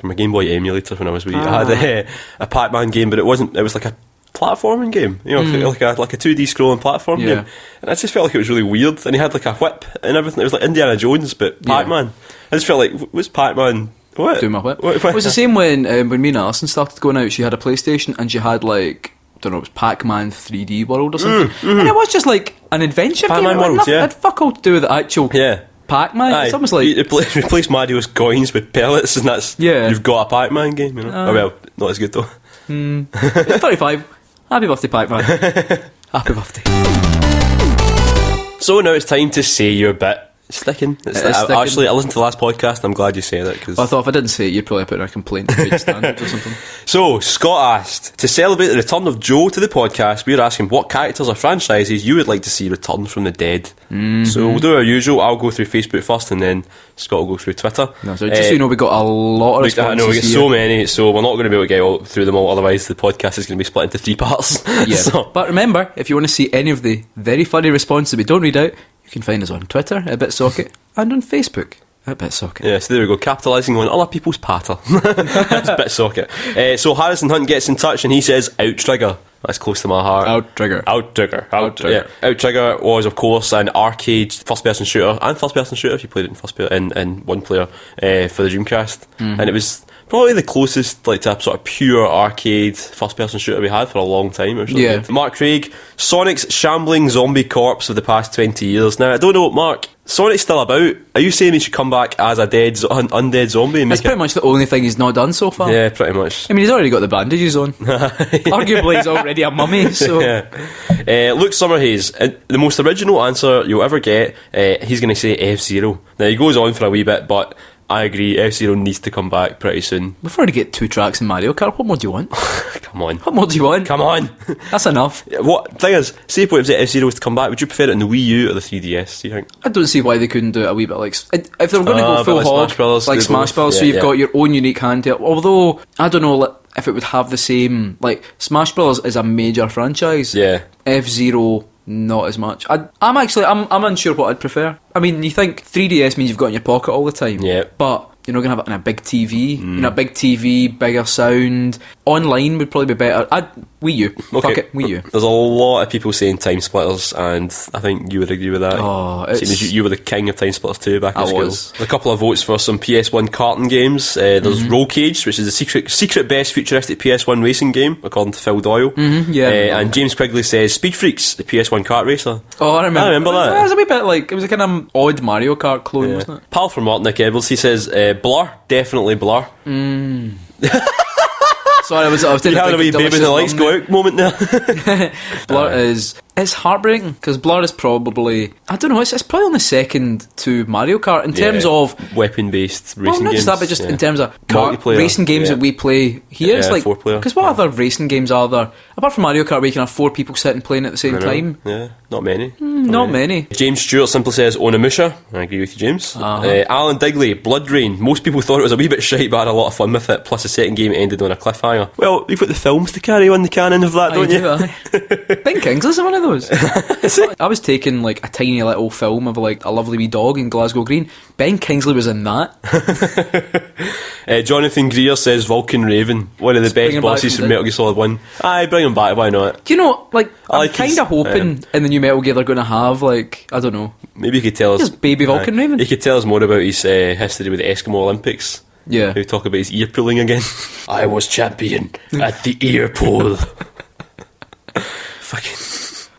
S2: my Game Boy emulator when I was wee. I had a Pac-Man game, but it wasn't. It was like a platforming game, you know, like a 2D scrolling platform game. And I just felt like it was really weird. And he had like a whip and everything. It was like Indiana Jones, but Pac-Man. I just felt like, was Pac-Man? What?
S1: Doing my whip. It was the same when me and Alison started going out. She had a PlayStation and she had like, I don't know, it was Pac-Man 3D World or something. And it was just like an adventure
S2: Pac-Man
S1: game.
S2: World,
S1: It had fuck all to do with the actual Pac-Man. It's almost like...
S2: You replace Mario's coins with pellets and that's... You've got a Pac-Man game, you know? Oh, well, not as good though.
S1: It's 35. Happy birthday, Pac-Man. Happy birthday.
S2: So now it's time to say your bit. It's sticking.
S1: Sticking.
S2: Actually, I listened to the last podcast and I'm glad you said it. Cause
S1: I thought if I didn't say it, you'd probably put in a complaint to Great Standards or something.
S2: So, Scott asked, to celebrate the return of Joe to the podcast, we're asking what characters or franchises you would like to see return from the dead. So we'll do our usual. I'll go through Facebook first and then Scott will go through Twitter.
S1: No, so just so you know, we got a lot of responses.
S2: I know, we get
S1: here.
S2: so many, so we're not going to be able to get through them all, otherwise the podcast is going to be split into 3 parts.
S1: Yeah.
S2: So,
S1: But remember, if you want to see any of the very funny responses we don't read out, you can find us on Twitter at BitSocket and on Facebook at BitSocket.
S2: yeah, so there we go, capitalising on other people's patter. That's BitSocket. So Harrison Hunt gets in touch and he says, Outrigger. That's close to my heart.
S1: Outrigger.
S2: Yeah. Outrigger was, of course, an arcade first-person shooter, and first-person shooter if you played it in in one player for the Dreamcast, and it was probably the closest like to a sort of pure arcade first-person shooter we had for a long time. It was really good. Mark Craig, Sonic's shambling zombie corpse of the past 20 years. Now I don't know, Mark. Sonic's still about. Are you saying he should come back as a undead zombie? And
S1: That's pretty much the only thing he's not done so far.
S2: Yeah, pretty much.
S1: I mean, he's already got the bandages on. Arguably, he's already a mummy, so...
S2: Yeah. Luke Summerhays, the most original answer you'll ever get, he's going to say F-Zero. Now, he goes on for a wee bit, but I agree, F-Zero needs to come back pretty soon.
S1: We've already get 2 tracks in Mario Kart. What more do you want?
S2: Come on.
S1: What more do you want?
S2: Come on.
S1: That's enough.
S2: What thing is, say if F-Zero was to come back, would you prefer it in the Wii U or the 3DS, do you think?
S1: I don't see why they couldn't do it a wee bit like... If they were going to go full
S2: like
S1: hog,
S2: Smash Brothers,
S1: like
S2: they
S1: Smash
S2: both-
S1: Brothers, so
S2: yeah,
S1: you've got your own unique handheld. Although, I don't know like, if it would have the same... Like, Smash Brothers is a major franchise.
S2: Yeah.
S1: F-Zero, not as much. I'm unsure what I'd prefer. I mean, you think 3DS means you've got it in your pocket all the time.
S2: Yeah.
S1: But... You're not going to have it on a big TV. You know, a big TV, bigger sound. Online would probably be better. Wii U.
S2: Okay.
S1: Fuck it, Wii U.
S2: There's a lot of people saying Time Splitters, and I think you would agree with that.
S1: Oh,
S2: Seeing as you were the king of Time Splitters 2 back in
S1: I
S2: school.
S1: was.
S2: A couple of votes for some PS1 karting games. There's Roll Cage, which is the secret best futuristic PS1 racing game, according to Phil Doyle. And James Quigley says Speed Freaks, the PS1 kart racer.
S1: Oh, I remember
S2: that.
S1: It was a wee bit like... It was a kind of odd Mario Kart clone, wasn't it?
S2: Pal from Martin Nick Edwards, he says Blur, definitely Blur.
S1: Sorry, I was
S2: You had a wee baby in the lights go out moment there.
S1: Blur is... It's heartbreaking, because Blur is probably... I don't know, it's probably only second to Mario Kart in terms of...
S2: weapon-based racing
S1: Well, not
S2: games.
S1: just that, but just in terms of
S2: Multiplayer,
S1: racing games that we play here. It's like...
S2: 4-player.
S1: Because what other racing games are there? Apart from Mario Kart, where you can have 4 people sitting playing at the same time.
S2: Yeah, not many.
S1: Not many.
S2: James Stewart simply says Onimusha. I agree with you, James. Alan Digley, Blood Rain. Most people thought it was a wee bit shite, but I had a lot of fun with it. Plus, the second game ended on a cliffhanger. Well, you've got the films to carry on the canon of that, don't you?
S1: Ben Kingsley's one of those. I was taking like a tiny little film of like a lovely wee dog in Glasgow Green. Ben Kingsley was in that.
S2: Jonathan Greer says Vulcan Raven, one of the
S1: bring
S2: best
S1: him back
S2: bosses
S1: from
S2: from
S1: the-
S2: Metal Gear Solid 1. Aye, bring him back, why not?
S1: Do you know, like,
S2: I
S1: I'm
S2: like
S1: kind
S2: his-
S1: of hoping in the new Metal Gear they're going to have, like, I don't know,
S2: Maybe you could tell us...
S1: just baby Vulcan Raven.
S2: You could tell us more about his history with the Eskimo Olympics.
S1: Yeah.
S2: We talk about his ear pulling again. I was champion at the ear pull. Fucking...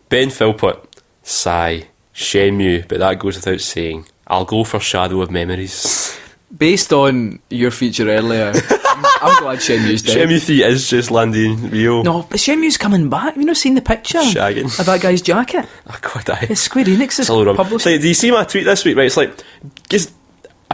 S2: Ben Philpott. Sigh. Shenmue, but that goes without saying. I'll go for Shadow of Memories.
S1: Based on your feature earlier, I'm glad Shenmue's dead.
S2: Shenmue 3 is just landing Rio.
S1: No, but Shenmue's coming back. Have you not seen the picture
S2: Shagging.
S1: of that guy's jacket?
S2: Oh god,
S1: It's Square Enix is
S2: It's a load of rubbish.
S1: published.
S2: So, do you see my tweet this week, right? It's like,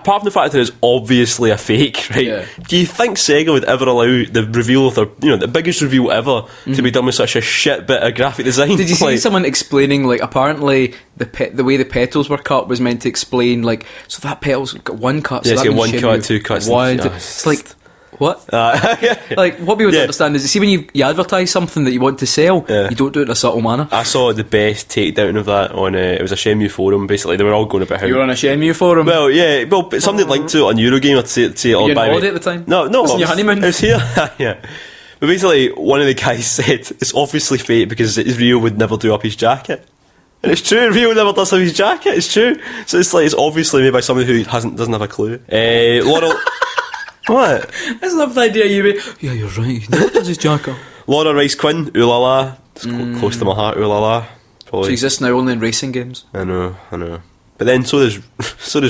S2: apart from the fact that it's obviously a fake, right?
S1: Yeah.
S2: Do you think Sega would ever allow the reveal of their, the biggest reveal ever to be done with such a shit bit of graphic design?
S1: Did you see someone explaining, like, apparently the way the petals were cut was meant to explain, like, so that petal's got one cut, so
S2: Yeah, it's
S1: that
S2: got
S1: means
S2: one
S1: Shenmue
S2: cut, two cuts.
S1: one, two.
S2: Yeah,
S1: It's like, what?
S2: Yeah.
S1: Like, what people don't
S2: Yeah.
S1: understand is, see, when you advertise something that you want to sell,
S2: Yeah.
S1: you don't do it in a subtle manner.
S2: I saw the best takedown of that on it was a Shenmue forum. Basically, they were all going about how.
S1: You were on a Shenmue forum.
S2: Well, yeah, but somebody linked to it on Eurogamer to say
S1: Were you on
S2: by
S1: holiday at the time?
S2: No,
S1: Was it
S2: I
S1: your honeymoon?
S2: I was here. Yeah. But basically, one of the guys said it's obviously fake because Rio would never do up his jacket. And it's true, Rio never does up his jacket, it's true. So it's like, it's obviously made by somebody who doesn't have a clue. Laurel... What?
S1: I just love the idea you be, yeah, you're right, he never does his jacket.
S2: Laura Rice Quinn, ooh la la. It's close to my heart, ooh la la. Probably.
S1: She exists now only in racing games.
S2: I know. But then so does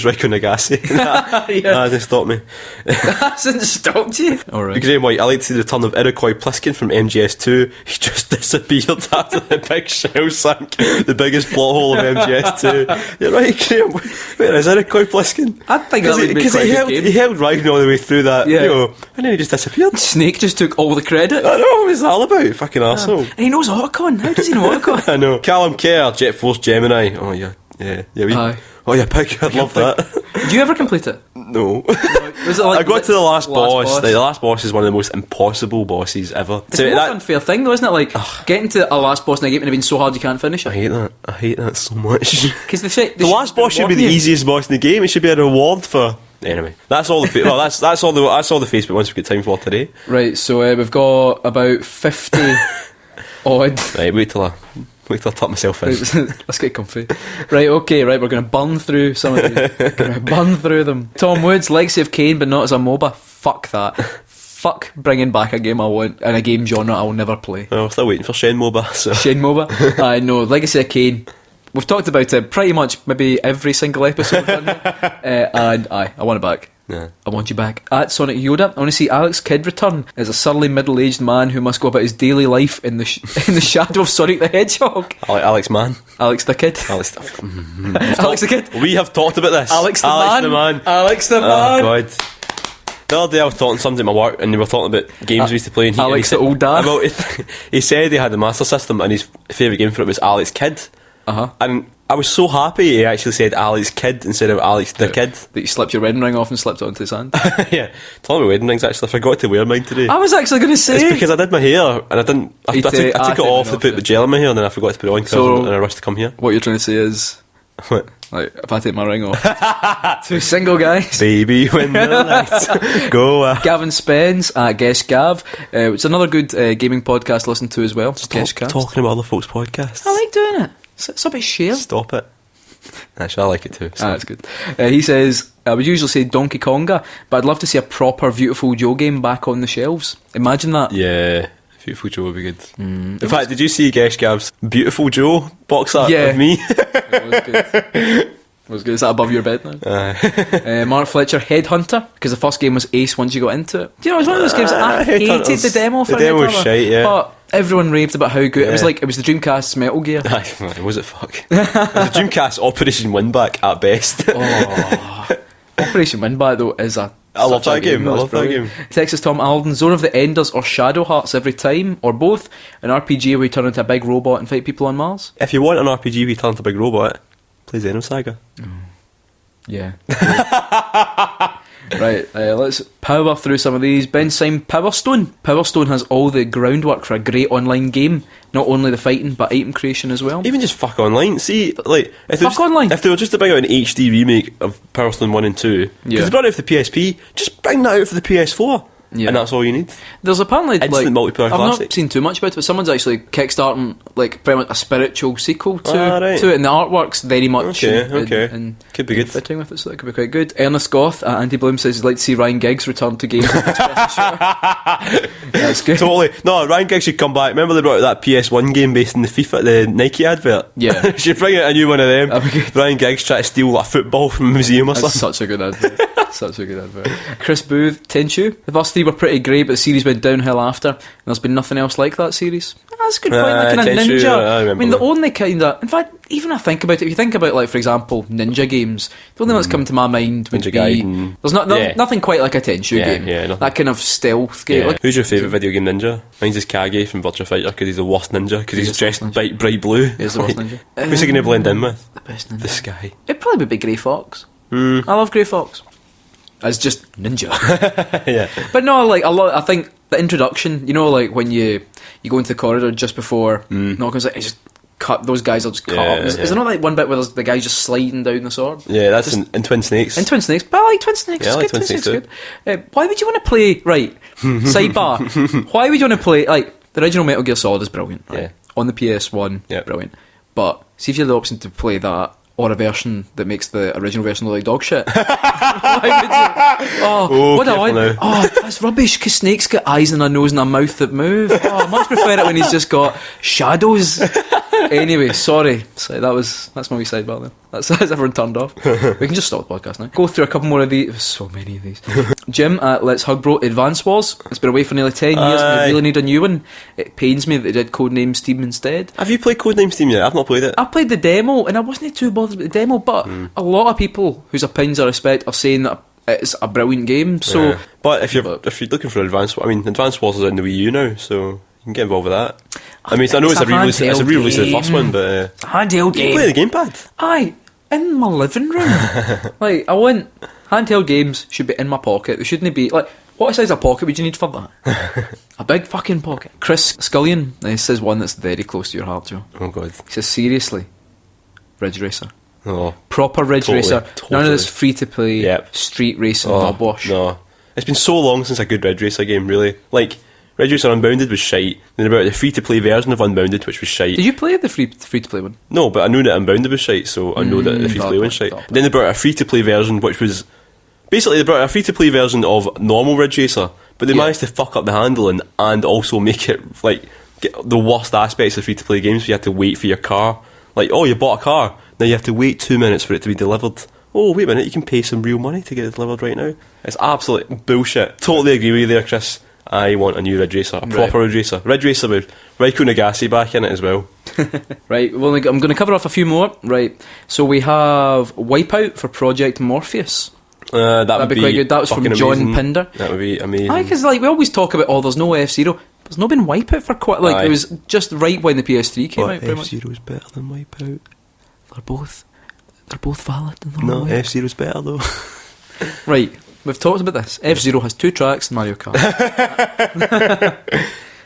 S2: Rico Nagase. That hasn't stopped me.
S1: Hasn't stopped you? Alright.
S2: Graham White, I like to see the return of Iroquois Pliskin from MGS2. He just disappeared after the big shell sank the biggest plot hole of MGS2. You're right, Graham. Where is Iroquois Pliskin?
S1: I think that would be quite a good game.
S2: he held Ryan all the way through that,
S1: Yeah.
S2: and then he just disappeared.
S1: Snake just took all the credit.
S2: I know, what was that all about? Fucking arsehole.
S1: And he knows Otacon. How does he know Otacon?
S2: I know. Callum Kerr, Jet Force Gemini. Oh, yeah.
S1: Aye.
S2: Oh, yeah, pig. I'd love that.
S1: Did you ever complete it?
S2: No.
S1: Was it like
S2: I got to the last boss.
S1: boss?
S2: The last boss is one of the most impossible bosses ever.
S1: It's a most unfair thing though, isn't it? Like, getting to a last boss in a game and it being so hard you can't finish
S2: I
S1: it.
S2: hate that so much.
S1: Because the
S2: last boss should be the easiest boss in the game. It should be a reward for... Anyway, that's all the that's all the Facebook ones we've got time for today.
S1: Right, so we've got about 50 odd.
S2: Right, wait till I tuck myself in.
S1: Let's get comfy. Right, okay, right, we're going to burn through some of these. Going to burn through them. Tom Woods, Legacy of Kain, but not as a MOBA. Fuck that. Fuck bringing back a game I want in a game genre I will never play.
S2: Well, I'm still waiting for Shen MOBA. So.
S1: Shen MOBA. I know, Legacy of Kain. We've talked about it pretty much maybe every single episode. And I want it back.
S2: Yeah.
S1: I want you back. At Sonic Yoda, I want to see Alex Kidd return as a surly middle-aged man who must go about his daily life in the shadow of Sonic the Hedgehog.
S2: Alex Man.
S1: Alex the Kid.
S2: Alex
S1: Alex the Kid.
S2: We have talked about this.
S1: Alex the Man. Alex the
S2: Oh
S1: Man.
S2: God. The other day I was talking to somebody at my work and they were talking about games we used to play, and
S1: Alex
S2: he
S1: the old dad.
S2: Well, he said he had the Master System and his favourite game for it was Alex Kidd. And I was so happy he actually said Alex Kidd instead of Alex the Kid.
S1: That you slipped your wedding ring off and slipped it onto his hand.
S2: Yeah, tell me wedding rings actually. I forgot to wear mine today.
S1: I was actually going to say
S2: It's because I did my hair and I didn't. I took it off to put the gel in my hair and then I forgot to put it on because I was in a rush to come here.
S1: What you're trying to say is,
S2: What?
S1: like, if I take my ring off, two single guys.
S2: Baby, when the lights go.
S1: Gavin Spence at Gesh Gav. It's another good gaming podcast to listen to as well. Gesh Gav.
S2: Talking about other folks' podcasts.
S1: I like doing it. It's a bit share.
S2: Stop it. Actually, I like it too. So.
S1: That's good. He says, I would usually say Donkey Konga, but I'd love to see a proper Beautiful Joe game back on the shelves. Imagine that.
S2: Yeah, Beautiful Joe would be good. In fact, did you see Gesh Gav's Beautiful Joe box art
S1: Yeah.
S2: of me?
S1: It was good. It was good. Is that above your bed now? Mark Fletcher, Headhunter, because the first game was ace once you got into it. Do you know, it was one of those games that I hated the demo for.
S2: The demo was
S1: Headhunter,
S2: shite, yeah.
S1: But everyone raved about how good it was.
S2: Yeah.
S1: Like, it was the Dreamcast's Metal Gear.
S2: Was it fuck? It was a Dreamcast Operation Winback at best.
S1: Oh. Operation Windbag though is a
S2: I love
S1: such a
S2: that game. I
S1: That's
S2: love that
S1: brilliant.
S2: game.
S1: Texas Tom Alden, Zone of the Enders or Shadow Hearts every time, or both. An RPG where you turn into a big robot and fight people on Mars.
S2: If you want an RPG where you turn into a big robot, play Xenosaga.
S1: Yeah. Right, let's power through some of these. Ben Syme, Power Stone. Power Stone has all the groundwork for a great online game. Not only the fighting, but item creation as well.
S2: Even just fuck online. See, like if
S1: Fuck online?
S2: If they were just to bring out an HD remake of Power Stone 1 and 2, because
S1: Yeah.
S2: they brought it out for the PSP, just bring that out for the PS4.
S1: Yeah.
S2: And that's all you need.
S1: There's apparently
S2: Instant multiplayer
S1: I've
S2: classic.
S1: not seen too much about it, but someone's actually kickstarting like pretty much a spiritual sequel to
S2: Right.
S1: it, and the artwork's very much
S2: Okay.
S1: in
S2: Could be good.
S1: fitting with it, so that could be quite good. Ernest Goth at Andy Bloom says he'd like to see Ryan Giggs return to games. With That's good.
S2: Totally. No, Ryan Giggs should come back. Remember they brought out that PS1 game based in the FIFA, the Nike advert?
S1: Yeah.
S2: Should bring out a new one of them.
S1: That'd be good.
S2: Ryan Giggs try to steal a football from a museum or
S1: That's
S2: something.
S1: such a good idea. Such a good advert. Chris Booth, Tenchu. The first three were pretty great, but the series went downhill after. And there's been nothing else like that series. That's a good point. Like kind of
S2: Tenchu,
S1: ninja.
S2: I
S1: mean, the
S2: that.
S1: only kind of... In fact, even I think about it, if you think about, like, for example, ninja games, the only one that's come to my mind would
S2: Ninja
S1: be...
S2: Gaiden.
S1: There's nothing quite like a Tenchu game.
S2: Yeah,
S1: that kind of stealth game.
S2: Yeah.
S1: Like,
S2: Who's your favourite video game ninja? Mine's just Kage from Virtua Fighter because he's the worst ninja because he's dressed bright blue.
S1: He's the worst ninja.
S2: Who's he going to blend in with?
S1: The best ninja.
S2: This guy.
S1: It'd probably be Grey Fox. I love Grey Fox. As just ninja.
S2: Yeah.
S1: But no, like a lot. I think the introduction, you know, like when you go into the corridor just before Knockers, like, it's just cut. Those guys will just cut up. Is there not like one bit where there's the guy just sliding down the sword?
S2: Yeah, that's
S1: just,
S2: in Twin Snakes.
S1: In Twin Snakes, but I like Twin Snakes.
S2: Yeah,
S1: It's
S2: I like
S1: good.
S2: Twin Snakes too.
S1: Good. Why would you want to play? Right, sidebar. Why would you want to play? Like the original Metal Gear Solid is brilliant. Right?
S2: Yeah.
S1: On the PS1, brilliant. But see if you had the option to play that. Or a version that makes the original version look like dog shit. Why would you? Oh, what I want?
S2: now.
S1: Oh, that's rubbish because Snake's got eyes and a nose and a mouth that move. Oh, I much prefer it when he's just got shadows. Anyway, sorry. So that's my wee sidebar then. That's everyone turned off. We can just stop the podcast now. Go through a couple more of these. There's so many of these. Jim at Let's Hug Bro, Advance Wars. It's been away for nearly 10 years and they really need a new one. It pains me that they did Codenames Steam instead.
S2: Have you played Codenames Steam yet? I've not played it.
S1: I played the demo and I wasn't too bothered with the demo, but a lot of people whose opinions I respect are saying that it's a brilliant game. So,
S2: Yeah. But if you're looking for Advance, I mean, Advance Wars is in the Wii U now, so you can get involved with that. I mean, I know it's a re-release. It's a re-release of the first one, but
S1: handheld
S2: you
S1: game.
S2: can play the gamepad.
S1: Aye, in my living room. Like, I want handheld games should be in my pocket. They shouldn't be like. What size of pocket would you need for that? A big fucking pocket. Chris Scullion, he says one that's very close to your heart, Joe.
S2: Oh god.
S1: He says, seriously, Ridge Racer.
S2: Oh,
S1: Proper Ridge Racer.
S2: totally.
S1: None of this free-to-play
S2: Yep.
S1: street racing mobwash.
S2: No, it's been so long since a good Ridge Racer game. Really, like Ridge Racer Unbounded was shite. Then about the free-to-play version of Unbounded, which was shite.
S1: Did you play the free-to-play one?
S2: No, but I knew that Unbounded was shite, so I know that the free-to-play one's shite. Then they brought a free-to-play version, which was basically they brought a free-to-play version of normal Ridge Racer, but they managed to fuck up the handling and also make it like get the worst aspects of free-to-play games. Where you have to wait for your car. Like, oh, you bought a car, now you have to wait 2 minutes for it to be delivered. Oh, wait a minute, you can pay some real money to get it delivered right now. It's absolute bullshit. Totally agree with you there, Chris. I want a new Ridge Racer, a proper Ridge Racer. Ridge Racer with Raiko Nagase back in it as well.
S1: Right, well, I'm going to cover off a few more. Right, so we have Wipeout for Project Morpheus.
S2: That'd
S1: be quite good. That was from John
S2: amazing.
S1: Pinder.
S2: That would be amazing.
S1: Aye, because like we always talk about, there's no F-Zero. There's not been Wipeout for quite like it was just right when the PS3 came out. Pretty much.
S2: F-Zero's better than Wipeout.
S1: They're both valid. And they're
S2: No,
S1: all right.
S2: F-Zero's better though.
S1: Right, we've talked about this. F-Zero has 2 tracks in Mario Kart.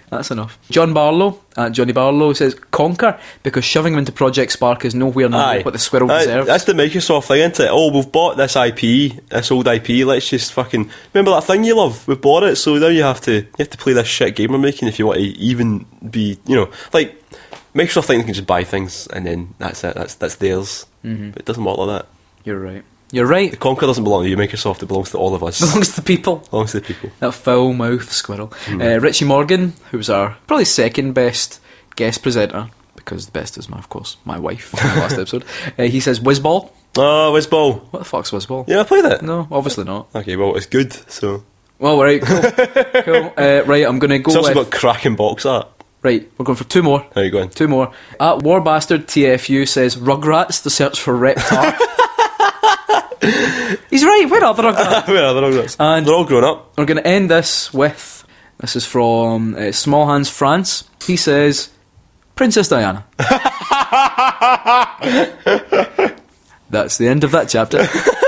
S1: That's enough. John Barlow, Johnny Barlow, says Conquer because shoving him into Project Spark is nowhere near what the squirrel deserves.
S2: That's the Microsoft thing, isn't it? Oh, we've bought this IP, this old IP. Let's just fucking remember that thing you love. We've bought it, so now you have to play this shit game we're making if you want to even be, like Microsoft think they can just buy things and then that's it. That's theirs. But it doesn't work like that.
S1: You're right. You're right.
S2: The Conquer doesn't belong to you, Microsoft. It belongs to all of us.
S1: Belongs to the people.
S2: Belongs to the people.
S1: That foul mouth squirrel. Richie Morgan, who was our probably second best guest presenter, because the best is of course my wife in the last episode. He says Whizball.
S2: Oh, Whizball.
S1: What the fuck's Whizball?
S2: Yeah, I played it.
S1: No, obviously not.
S2: Okay, well, it's good, so.
S1: Well, right, cool. Cool. Right, I'm going to go
S2: It's also
S1: with...
S2: got cracking box art.
S1: Right, we're going for 2 more.
S2: How are you going?
S1: 2 more. At Warbastard TFU says Rugrats, the search for Reptar. He's right, where are the Rugrats?
S2: Where are the Rugrats?
S1: And
S2: they're all grown up.
S1: We're going to end this with... This is from Small Hands France. He says, Princess Diana. That's the end of that chapter.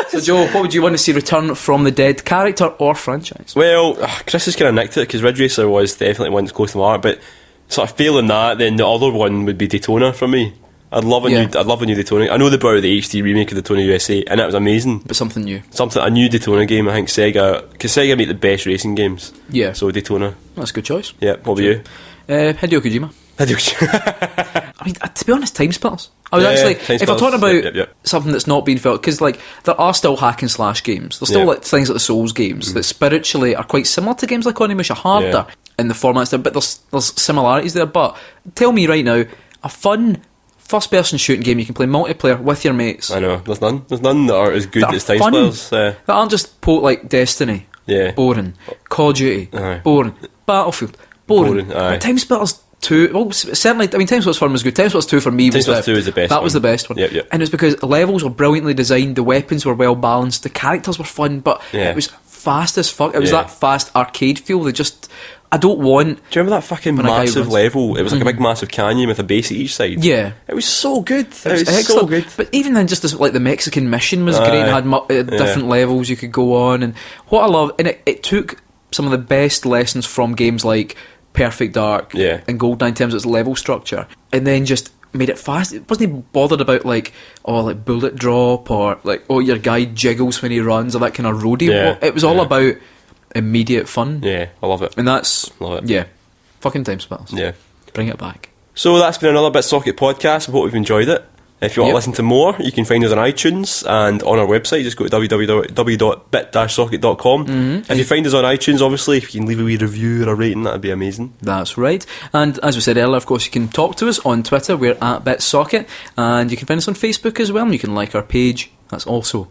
S1: So Joe, what would you want to see return from the dead, character or franchise?
S2: Well, Chris has kind of nicked it because Ridge Racer was definitely one that's close to my heart, but sort of failing that, then the other one would be Daytona for me. I'd love a new Daytona. I know they brought out the HD remake of Daytona USA, and that was amazing.
S1: But something new.
S2: A new Daytona game. I think because Sega make the best racing games.
S1: Yeah.
S2: So Daytona.
S1: That's a good choice.
S2: Yeah. What about you?
S1: Hideo Kojima. I mean, to be honest, Time Splitters. I was
S2: Time
S1: if we're
S2: Splitters.
S1: talking about
S2: Yep.
S1: something that's not being felt, because like there are still hack and slash games. There's still like things like the Souls games that spiritually are quite similar to games like Onimusha, harder in the formats there, but there's similarities there. But tell me right now, a fun first-person shooting game you can play multiplayer with your mates.
S2: I know. There's none that are as good
S1: That are
S2: as Time
S1: fun.
S2: Splitters.
S1: That aren't just like Destiny.
S2: Yeah.
S1: Boring. Call of Duty.
S2: Aye.
S1: Boring. Battlefield. Boring.
S2: Boring, aye.
S1: But Time Splitters 2, well, certainly, I mean, Time Splitters 1 was good. Time Splitters 2 for me
S2: Time
S1: was
S2: Splitters 2 is the best
S1: That
S2: one.
S1: was the best one.
S2: Yep.
S1: And it was because the levels were brilliantly designed, the weapons were well balanced, the characters were fun, but
S2: Yeah.
S1: it was fast as fuck. It was
S2: Yeah.
S1: that fast arcade feel. I don't want...
S2: Do you remember that fucking
S1: When a guy
S2: massive
S1: runs-
S2: level? It was like a big massive canyon with a base at each side.
S1: Yeah.
S2: It was so good. It was so
S1: excellent.
S2: good.
S1: But even then, just like the Mexican mission was great and had different levels you could go on. And what I love, and it took some of the best lessons from games like Perfect Dark
S2: Yeah.
S1: and GoldenEye in terms of its level structure, and then just made it fast. It wasn't even bothered about like bullet drop or like your guy jiggles when he runs or that kind of roadie.
S2: Yeah.
S1: It was all about immediate fun.
S2: Yeah, I love it.
S1: And that's
S2: Love it.
S1: yeah, fucking Time Splitters.
S2: Yeah.
S1: Bring it back.
S2: So that's been another BitSocket podcast. I hope you've enjoyed it. If you want
S1: Yep.
S2: to listen to more, you can find us on iTunes and on our website. Just go to www.bit-socket.com. If you find us on iTunes, obviously, if you can leave a wee review or a rating, that'd be amazing.
S1: That's right. And as we said earlier, of course, you can talk to us on Twitter. We're at BitSocket. And you can find us on Facebook as well. And you can like our page. That's also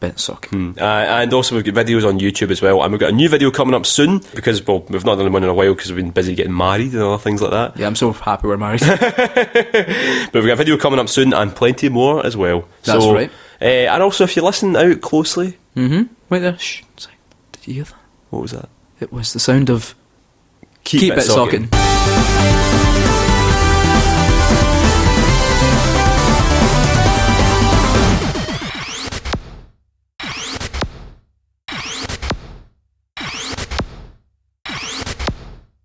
S1: BitSocket.
S2: And also we've got videos on YouTube as well. And we've got a new video coming up soon because, well, we've not done one in a while because we've been busy getting married and other things like that.
S1: Yeah, I'm so happy we're married.
S2: But we've got a video coming up soon and plenty more as well.
S1: That's
S2: so,
S1: right.
S2: And also, if you listen out closely...
S1: Wait there. Shh. Sorry. Did you hear that?
S2: What was that?
S1: It was the sound of
S2: Keep
S1: BitSocket.